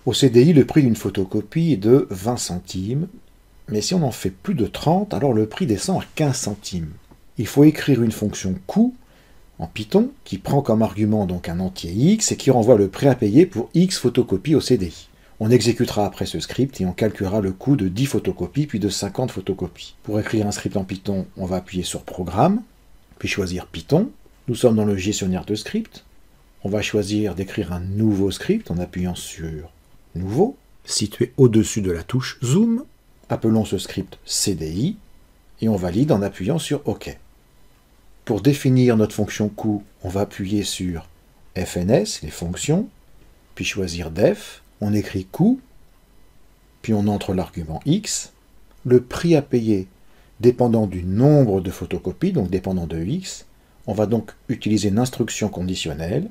Au CDI, le prix d'une photocopie est de 20 centimes, mais si on en fait plus de 30, alors le prix descend à 15 centimes. Il faut écrire une fonction coût en Python qui prend comme argument donc un entier x et qui renvoie le prix à payer pour x photocopies au CDI. On exécutera après ce script et on calculera le coût de 10 photocopies puis de 50 photocopies. Pour écrire un script en Python, on va appuyer sur Programme, puis choisir Python. Nous sommes dans le gestionnaire de script. On va choisir d'écrire un nouveau script en appuyant sur Nouveau, situé au-dessus de la touche Zoom. Appelons ce script CDI et on valide en appuyant sur OK. Pour définir notre fonction coût, on va appuyer sur FNS, les fonctions, puis choisir def, on écrit coût, puis on entre l'argument x, le prix à payer dépendant du nombre de photocopies, donc dépendant de x. On va donc utiliser une instruction conditionnelle,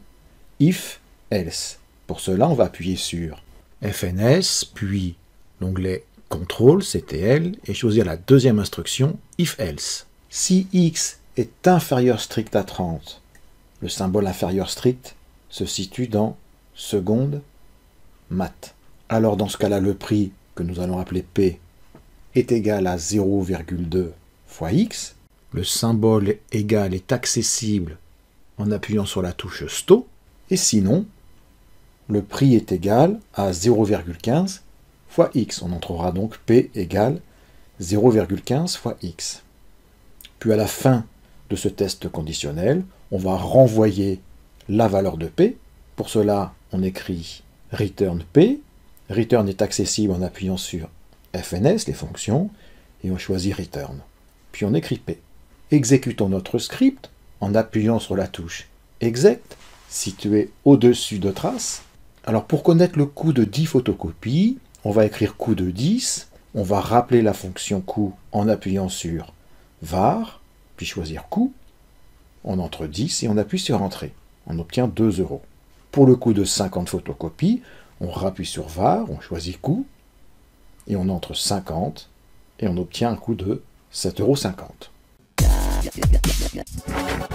if, else. Pour cela, on va appuyer sur FNS, puis l'onglet Contrôle, CTL, et choisir la deuxième instruction, if else. Si x est inférieur strict à 30, le symbole inférieur strict se situe dans seconde mat. Alors dans ce cas-là, le prix, que nous allons appeler P, est égal à 0,2 fois x. Le symbole égal est accessible en appuyant sur la touche STO. Et sinon, le prix est égal à 0,15 fois x. On entrera donc P égale 0,15 fois x. Puis à la fin de ce test conditionnel, on va renvoyer la valeur de P. Pour cela, on écrit return P. Return est accessible en appuyant sur FNS, les fonctions, et on choisit return. Puis on écrit P. Exécutons notre script en appuyant sur la touche exec, située au-dessus de trace. Alors pour connaître le coût de 10 photocopies, on va écrire coût de 10, on va rappeler la fonction coût en appuyant sur var, puis choisir coût, on entre 10 et on appuie sur entrée, on obtient 2 €. Pour le coût de 50 photocopies, on rappuie sur var, on choisit coût, et on entre 50, et on obtient un coût de 7,50 €.